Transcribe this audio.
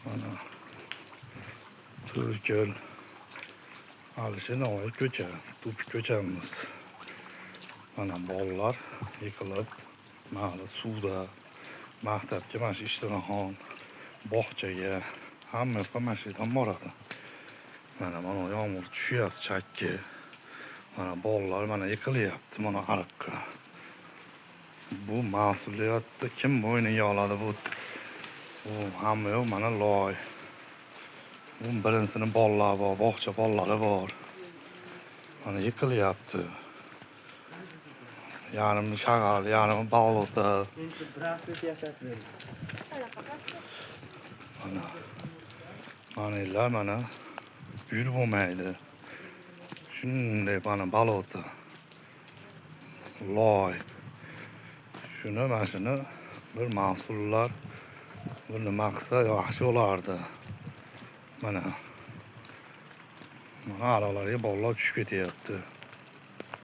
Mana Turkgöl, Alisher ko'cha, Tup ko'chamiz. Mana bolalar yiqilib, mana suvda, maktabga, mana shu Ishtixon, bog'chaga, hamma yoqqa mana shu yerdan boradi. Mana yomg'ir tushyapti chakki. Mana bolalar mana yiqilyapti mana ariqqa. Bu mas'uliyatni kim bo'yniga oladi bu? Bu hamma yoq mana loy. Bu birinchi sinf bolalar bor, bog'cha bolalari bor. Mana yiqilyapti. Yarım shag'al, yarım bog'liqda. Mana mana yurib bo'lmaydi. Shunday mana balota. Loy. Shuni mana shuni bir mas'ullar buni maqsa yaxshi bo'lardi. Mana aralarga bolalar tushib ketyapti.